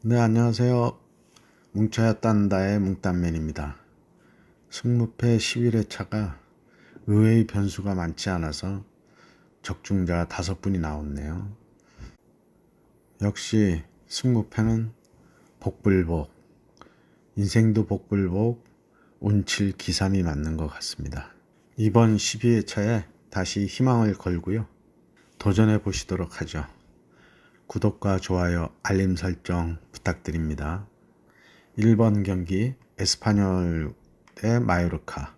네, 안녕하세요. 뭉쳐야 딴다의 뭉딴맨입니다. 승무패 11회차가 의외의 변수가 많지 않아서 적중자 5분이 나왔네요. 역시 승무패는 복불복, 인생도 복불복, 운칠 기삼이 맞는 것 같습니다. 이번 12회차에 다시 희망을 걸고요. 도전해 보시도록 하죠. 구독과 좋아요, 알림 설정 부탁드립니다. 1번 경기 에스파뇰 대 마요르카.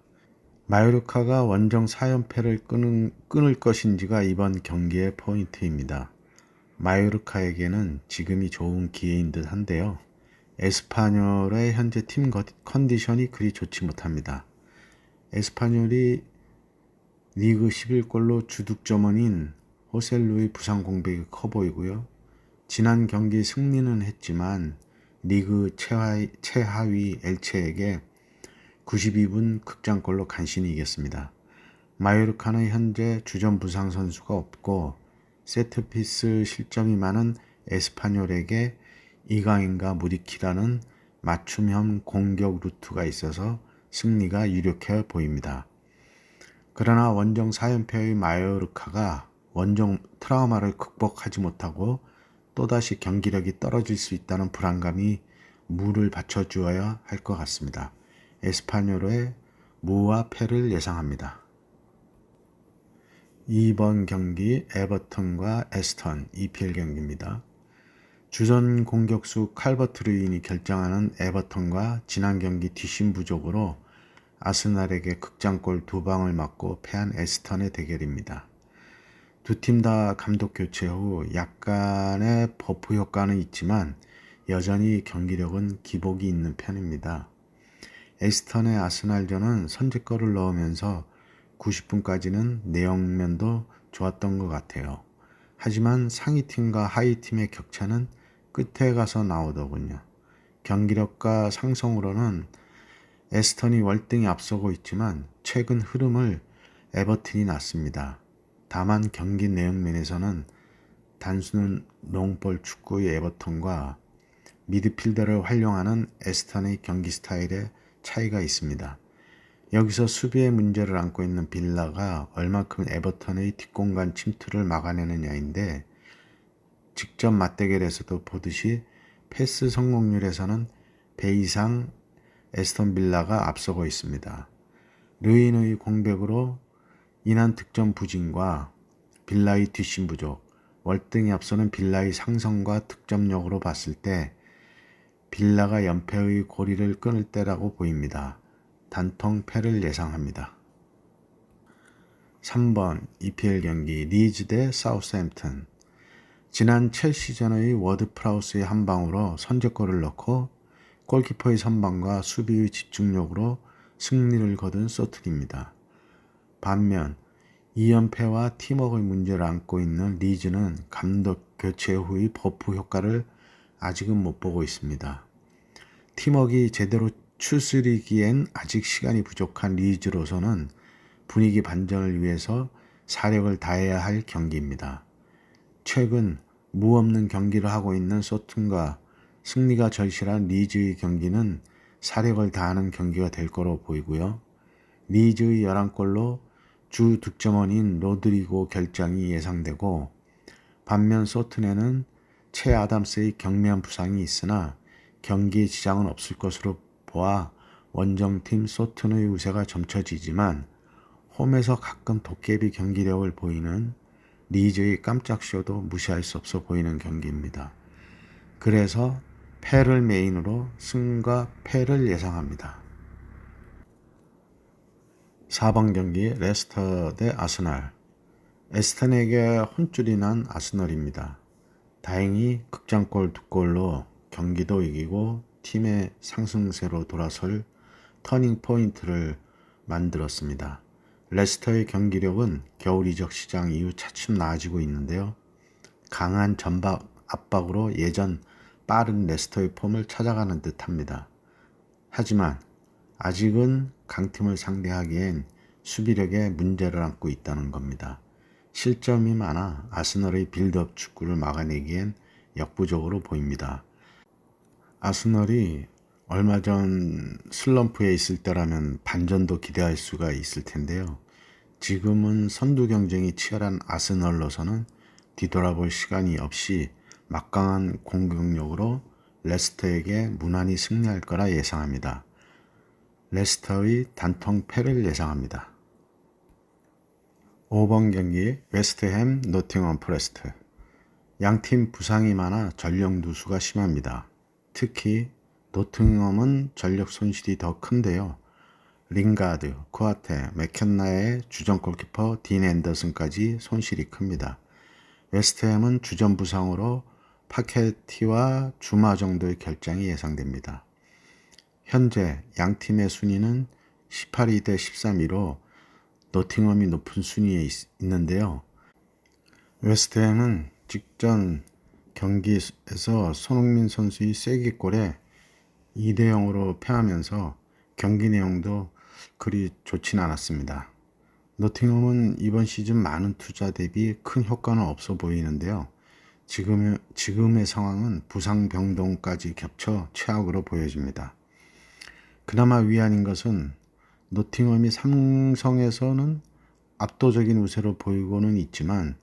마요르카가 원정 4연패를 끊을 것인지가 이번 경기의 포인트입니다. 마요르카에게는 지금이 좋은 기회인 듯 한데요. 에스파뇰의 현재 팀 컨디션이 그리 좋지 못합니다. 에스파뇰이 리그 11골로 주득점원인 호셀루의 부상 공백이 커 보이고요. 지난 경기 승리는 했지만 리그 최하위 엘체에게 92분 극장골로 간신히 이겼습니다. 마요르카는 현재 주전 부상 선수가 없고 세트피스 실점이 많은 에스파뇰에게 이강인과 무리키라는 맞춤형 공격 루트가 있어서 승리가 유력해 보입니다. 그러나 원정 4연패의 마요르카가 원정 트라우마를 극복하지 못하고 또다시 경기력이 떨어질 수 있다는 불안감이 무를 받쳐주어야 할 것 같습니다. 에스파뇰의 무와 패를 예상합니다. 2번 경기 에버턴과 에스턴 EPL 경기입니다. 주전 공격수 칼버트 르윈이 결정하는 에버턴과 지난 경기 뒷심 부족으로 아스날에게 극장골 2방을 맞고 패한 에스턴의 대결입니다. 두 팀 다 감독 교체 후 약간의 버프 효과는 있지만 여전히 경기력은 기복이 있는 편입니다. 에스턴의 아스날전은 선제골을 넣으면서 90분까지는 내용면도 좋았던 것 같아요. 하지만 상위팀과 하위팀의 격차는 끝에 가서 나오더군요. 경기력과 상성으로는 에스턴이 월등히 앞서고 있지만 최근 흐름을 에버튼이 놨습니다. 다만 경기 내용 면에서는 단순한 롱볼 축구의 에버턴과 미드필더를 활용하는 에스턴의 경기 스타일에 차이가 있습니다. 여기서 수비의 문제를 안고 있는 빌라가 얼마큼 에버턴의 뒷공간 침투를 막아내느냐인데 직접 맞대결에서도 보듯이 패스 성공률에서는 배 이상 에스턴 빌라가 앞서고 있습니다. 르윈의 공백으로 인한 득점 부진과 빌라의 뒷심 부족, 월등히 앞서는 빌라의 상성과 득점력으로 봤을 때 빌라가 연패의 고리를 끊을 때라고 보입니다. 단통 패를 예상합니다. 3번 EPL 경기 리즈 대 사우스햄튼. 지난 첼시전의 워드 프라우스의 한 방으로 선제골을 넣고 골키퍼의 선방과 수비의 집중력으로 승리를 거둔 소튼입니다. 반면 2연패와 팀워크의 문제를 안고 있는 리즈는 감독 교체 후의 버프 효과를 아직은 못 보고 있습니다. 팀워크가 제대로 추스리기엔 아직 시간이 부족한 리즈로서는 분위기 반전을 위해서 사력을 다해야 할 경기입니다. 최근 무 없는 경기를 하고 있는 소튼과 승리가 절실한 리즈의 경기는 사력을 다하는 경기가 될 거로 보이고요. 리즈의 11골로 주 득점원인 로드리고 결장이 예상되고 반면 소튼에는 채 아담스의 경미한 부상이 있으나 경기에 지장은 없을 것으로 보아 원정팀 소튼의 우세가 점쳐지지만 홈에서 가끔 도깨비 경기력을 보이는 리즈의 깜짝쇼도 무시할 수 없어 보이는 경기입니다. 그래서 패를 메인으로 승과 패를 예상합니다. 4번 경기 레스터 대 아스날. 에스턴에게 혼쭐이 난 아스널입니다. 다행히 극장골 2골로 경기도 이기고 팀의 상승세로 돌아설 터닝 포인트를 만들었습니다. 레스터의 경기력은 겨울 이적 시장 이후 차츰 나아지고 있는데요. 강한 전방 압박으로 예전 빠른 레스터의 폼을 찾아가는 듯합니다. 하지만 아직은 강팀을 상대하기엔 수비력에 문제를 안고 있다는 겁니다. 실점이 많아 아스널의 빌드업 축구를 막아내기엔 역부족으로 보입니다. 아스널이 얼마 전 슬럼프에 있을 때라면 반전도 기대할 수가 있을 텐데요. 지금은 선두 경쟁이 치열한 아스널로서는 뒤돌아볼 시간이 없이 막강한 공격력으로 레스터에게 무난히 승리할 거라 예상합니다. 레스터의 단통 패를 예상합니다. 5번 경기 웨스트햄 노팅엄 포레스트. 양팀 부상이 많아 전력 누수가 심합니다. 특히 노팅엄은 전력 손실이 더 큰데요. 링가드, 쿠아테, 맥켄나의 주전 골키퍼 딘 앤더슨까지 손실이 큽니다. 웨스트햄은 주전 부상으로 파케티와 주마 정도의 결장이 예상됩니다. 현재 양팀의 순위는 18위 대 13위로 노팅엄이 높은 순위에 있는데요. 웨스트햄은 직전 경기에서 손흥민 선수의 쐐기골에 2대 0으로 패하면서 경기 내용도 그리 좋진 않았습니다. 노팅엄은 이번 시즌 많은 투자 대비 큰 효과는 없어 보이는데요. 지금의 상황은 부상 병동까지 겹쳐 최악으로 보여집니다. 그나마 위안인 것은 노팅엄이 삼성에서는 압도적인 우세로 보이고는 있지만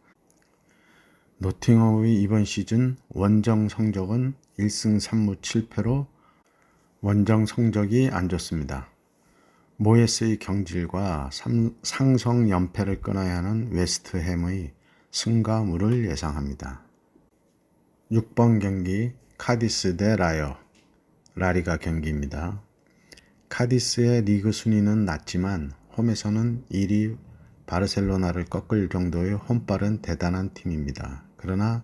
노팅엄의 이번 시즌 원정 성적은 1승 3무 7패로 원정 성적이 안 좋습니다. 모예스의 경질과 상성 연패를 끊어야 하는 웨스트햄의 승과 무를 예상합니다. 6번 경기 카디스 대 라리가 경기입니다. 카디스의 리그 순위는 낮지만 홈에서는 1위 바르셀로나를 꺾을 정도의 홈발은 대단한 팀입니다. 그러나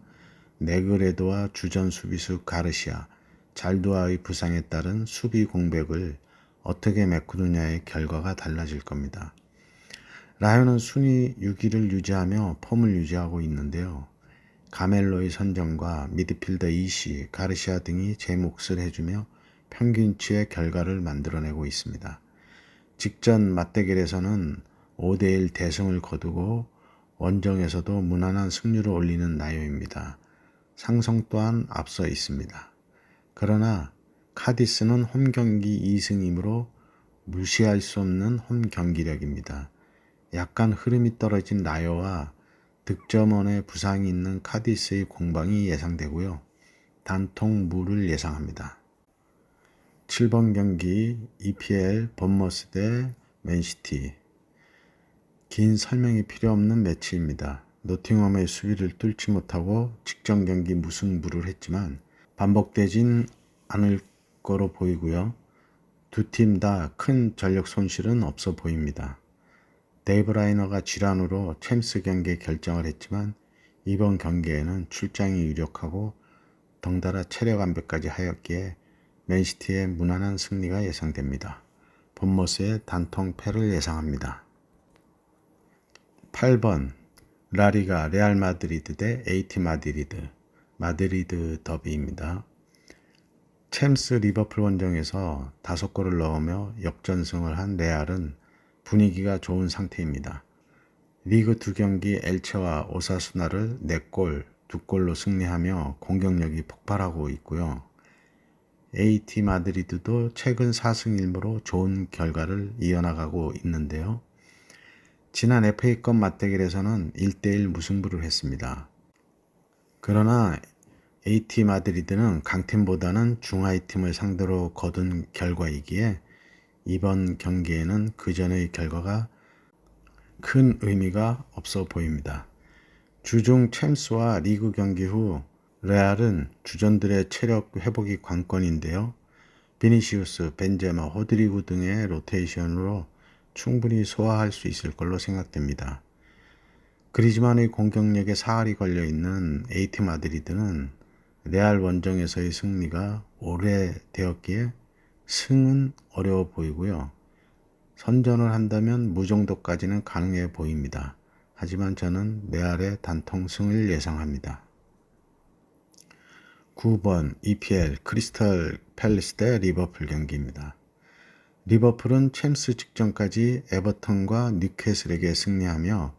네그레도와 주전 수비수 가르시아, 잘두아의 부상에 따른 수비 공백을 어떻게 메꾸느냐의 결과가 달라질 겁니다. 라이온은 순위 6위를 유지하며 폼을 유지하고 있는데요. 가멜로의 선정과 미드필더 이시, 가르시아 등이 제 몫을 해주며 평균치의 결과를 만들어내고 있습니다. 직전 맞대결에서는 5대1 대승을 거두고 원정에서도 무난한 승률을 올리는 나요입니다. 상성 또한 앞서 있습니다. 그러나 카디스는 홈경기 2승이므로 무시할 수 없는 홈경기력입니다. 약간 흐름이 떨어진 나요와 득점원의 부상이 있는 카디스의 공방이 예상되고요. 단통 무를 예상합니다. 7번 경기 EPL 본머스 대 맨시티. 긴 설명이 필요 없는 매치입니다. 노팅엄의 수비를 뚫지 못하고 직전 경기 무승부를 했지만 반복되진 않을 거로 보이고요. 두 팀 다 큰 전력 손실은 없어 보입니다. 데이브 라이너가 질환으로 챔스 경기에 결정을 했지만 이번 경기에는 출장이 유력하고 덩달아 체력 안배까지 하였기에 맨시티의 무난한 승리가 예상됩니다. 본머스의 단통 패를 예상합니다. 8번 라리가 레알 마드리드 대 AT 마드리드 더비입니다. 챔스 리버풀 원정에서 5골을 넣으며 역전승을 한 레알은 분위기가 좋은 상태입니다. 리그 2경기 엘체와 오사수나를 4골, 2골로 승리하며 공격력이 폭발하고 있고요. AT 마드리드도 최근 4승 1무로 좋은 결과를 이어나가고 있는데요. 지난 FA컵 맞대결에서는 1대1 무승부를 했습니다. 그러나 AT 마드리드는 강팀보다는 중하위 팀을 상대로 거둔 결과이기에 이번 경기에는 그전의 결과가 큰 의미가 없어 보입니다. 주중 챔스와 리그 경기 후 레알은 주전들의 체력 회복이 관건인데요. 비니시우스, 벤제마, 호드리구 등의 로테이션으로 충분히 소화할 수 있을 걸로 생각됩니다. 그리즈만의 공격력에 사활이 걸려있는 AT 마드리드는 레알 원정에서의 승리가 오래되었기에 승은 어려워 보이고요. 선전을 한다면 무정도까지는 가능해 보입니다. 하지만 저는 레알의 단통승을 예상합니다. 9번 EPL 크리스탈 팰리스 대 리버풀 경기입니다. 리버풀은 챔스 직전까지 에버턴과 뉴캐슬에게 승리하며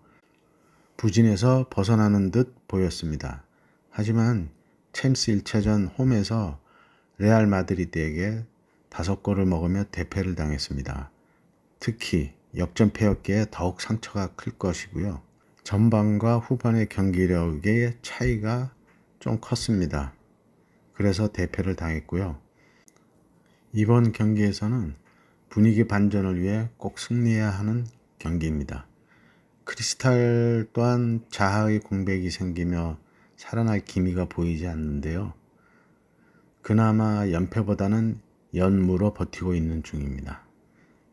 부진에서 벗어나는 듯 보였습니다. 하지만 챔스 1차전 홈에서 레알 마드리드에게 5골을 먹으며 대패를 당했습니다. 특히 역전패였기에 더욱 상처가 클 것이고요. 전반과 후반의 경기력의 차이가 좀 컸습니다. 그래서 대패를 당했고요. 이번 경기에서는 분위기 반전을 위해 꼭 승리해야 하는 경기입니다. 크리스탈 또한 자하의 공백이 생기며 살아날 기미가 보이지 않는데요. 그나마 연패보다는 연무로 버티고 있는 중입니다.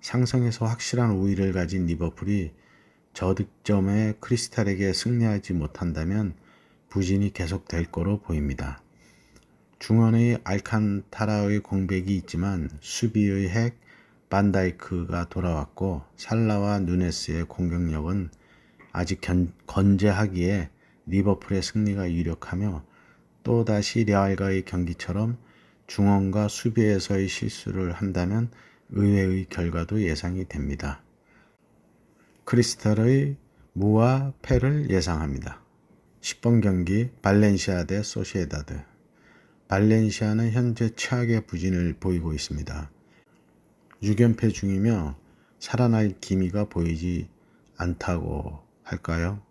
상승에서 확실한 우위를 가진 리버풀이 저득점에 크리스탈에게 승리하지 못한다면 부진이 계속될 거로 보입니다. 중원의 알칸타라의 공백이 있지만 수비의 핵 반다이크가 돌아왔고 살라와 누네스의 공격력은 아직 건재하기에 리버풀의 승리가 유력하며 또다시 레알과의 경기처럼 중원과 수비에서의 실수를 한다면 의외의 결과도 예상이 됩니다. 크리스탈의 무와 패를 예상합니다. 10번 경기 발렌시아 대 소시에다드. 발렌시아는 현재 최악의 부진을 보이고 있습니다. 6연패 중이며 살아날 기미가 보이지 않다고 할까요?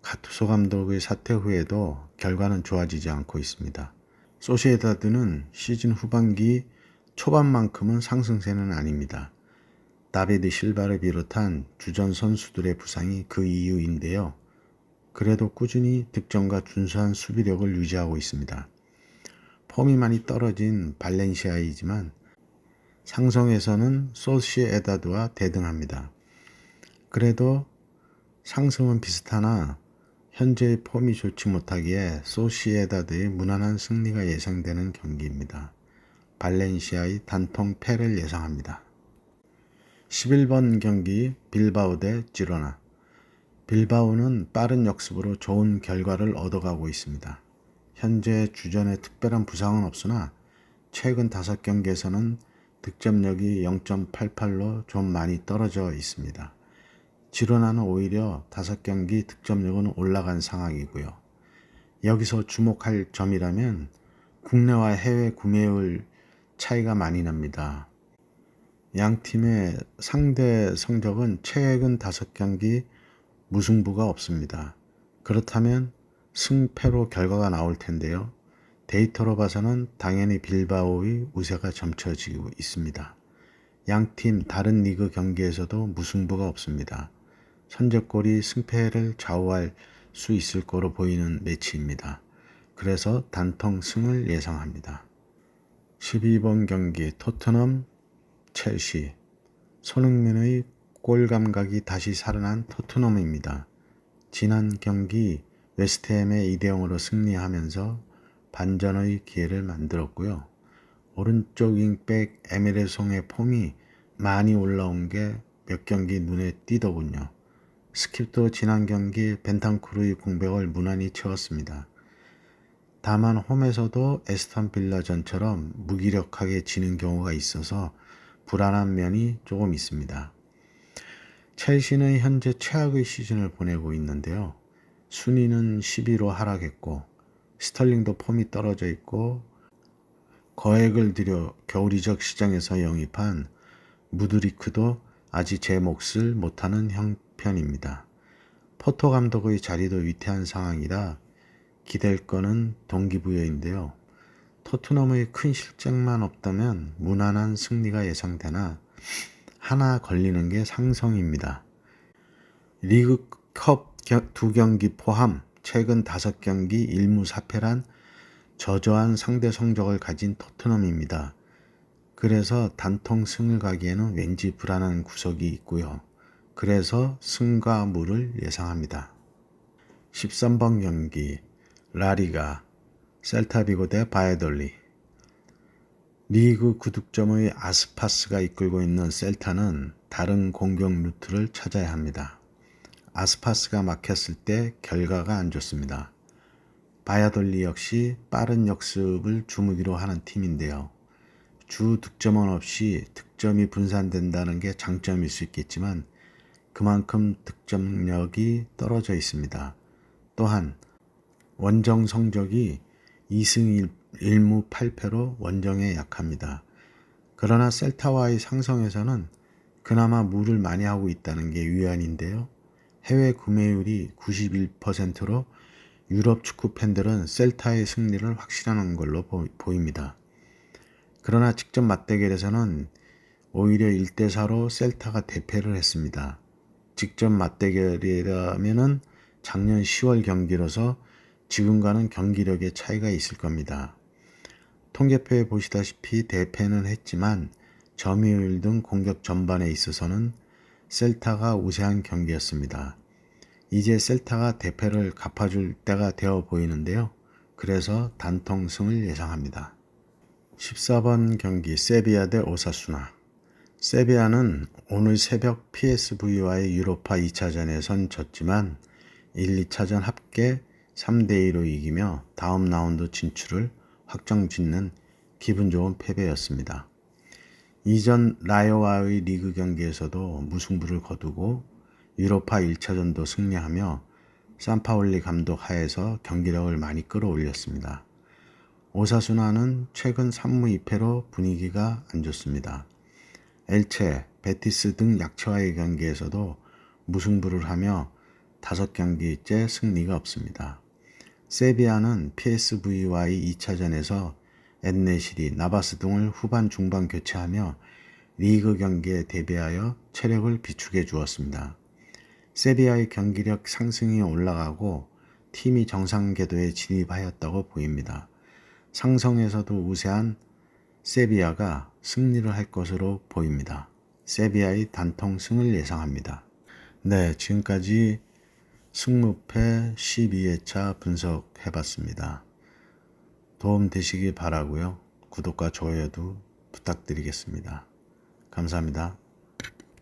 가투소 감독의 사퇴 후에도 결과는 좋아지지 않고 있습니다. 소시에다드는 시즌 후반기 초반만큼은 상승세는 아닙니다. 다비드 실바를 비롯한 주전 선수들의 부상이 그 이유인데요. 그래도 꾸준히 득점과 준수한 수비력을 유지하고 있습니다. 폼이 많이 떨어진 발렌시아이지만 상성에서는 소시에다드와 대등합니다. 그래도 상승은 비슷하나 현재의 폼이 좋지 못하기에 소시에다드의 무난한 승리가 예상되는 경기입니다. 발렌시아의 단통 패를 예상합니다. 11번 경기 빌바오 대 지로나. 빌바오는 빠른 역습으로 좋은 결과를 얻어가고 있습니다. 현재 주전에 특별한 부상은 없으나 최근 5경기에서는 득점력이 0.88로 좀 많이 떨어져 있습니다. 지로나는 오히려 5경기 득점력은 올라간 상황이고요. 여기서 주목할 점이라면 국내와 해외 구매율 차이가 많이 납니다. 양 팀의 상대 성적은 최근 5경기 무승부가 없습니다. 그렇다면 승패로 결과가 나올 텐데요. 데이터로 봐서는 당연히 빌바오의 우세가 점쳐지고 있습니다. 양 팀 다른 리그 경기에서도 무승부가 없습니다. 선제골이 승패를 좌우할 수 있을 거로 보이는 매치입니다. 그래서 단통 승을 예상합니다. 12번 경기 토트넘 첼시. 손흥민의 골 감각이 다시 살아난 토트넘입니다. 지난 경기 웨스트햄의 2대0으로 승리하면서 반전의 기회를 만들었고요. 오른쪽 윙백 에메르송의 폼이 많이 올라온 게 몇 경기 눈에 띄더군요. 스킵도 지난 경기 벤탄쿠르의 공백을 무난히 채웠습니다. 다만 홈에서도 에스턴 빌라전처럼 무기력하게 지는 경우가 있어서 불안한 면이 조금 있습니다. 첼시는 현재 최악의 시즌을 보내고 있는데요. 순위는 10위로 하락했고 스털링도 폼이 떨어져 있고 거액을 들여 겨울 이적 시장에서 영입한 무드리크도 아직 제 몫을 못하는 형편입니다. 포토 감독의 자리도 위태한 상황이라 기댈 거는 동기부여인데요. 토트넘의 큰 실책만 없다면 무난한 승리가 예상되나 하나 걸리는 게 상성입니다. 리그컵 2경기 포함 최근 5경기 1무 4패란 저조한 상대 성적을 가진 토트넘입니다. 그래서 단통 승을 가기에는 왠지 불안한 구석이 있고요. 그래서 승과 무를 예상합니다. 13번 경기 라리가 셀타비고 대 바이돌리. 리그 9득점의 아스파스가 이끌고 있는 셀타는 다른 공격 루트를 찾아야 합니다. 아스파스가 막혔을 때 결과가 안 좋습니다. 바야돌리 역시 빠른 역습을 주무기로 하는 팀인데요. 주 득점원 없이 득점이 분산된다는 게 장점일 수 있겠지만 그만큼 득점력이 떨어져 있습니다. 또한 원정 성적이 2승 1무 8패로 원정에 약합니다. 그러나 셀타와의 상성에서는 그나마 무를 많이 하고 있다는 게 위안인데요. 해외 구매율이 91%로 유럽 축구 팬들은 셀타의 승리를 확신하는 걸로 보입니다. 그러나 직접 맞대결에서는 오히려 1대4로 셀타가 대패를 했습니다. 직접 맞대결이라면은 작년 10월 경기로서 지금과는 경기력의 차이가 있을 겁니다. 통계표에 보시다시피 대패는 했지만 점유율 등 공격 전반에 있어서는 셀타가 우세한 경기였습니다. 이제 셀타가 대패를 갚아줄 때가 되어 보이는데요. 그래서 단통승을 예상합니다. 14번 경기 세비야 대 오사수나. 세비야는 오늘 새벽 PSV와의 유로파 2차전에선 졌지만 1, 2차전 합계 3대2로 이기며 다음 라운드 진출을 확정짓는 기분 좋은 패배였습니다. 이전 라요와의 리그 경기에서도 무승부를 거두고 유로파 1차전도 승리하며 산파울리 감독 하에서 경기력을 많이 끌어올렸습니다. 오사수나는 최근 3무 2패로 분위기가 안 좋습니다. 엘체, 베티스 등 약체와의 경기에서도 무승부를 하며 5경기째 승리가 없습니다. 세비야는 PSV와의 2차전에서 엔네시리, 나바스 등을 후반 중반 교체하며 리그 경기에 대비하여 체력을 비축해 주었습니다. 세비야의 경기력 상승이 올라가고 팀이 정상 궤도에 진입하였다고 보입니다. 상성에서도 우세한 세비야가 승리를 할 것으로 보입니다. 세비야의 단통승을 예상합니다. 네, 지금까지 승무패 12회차 분석해봤습니다. 도움 되시길 바라고요. 구독과 좋아요도 부탁드리겠습니다. 감사합니다.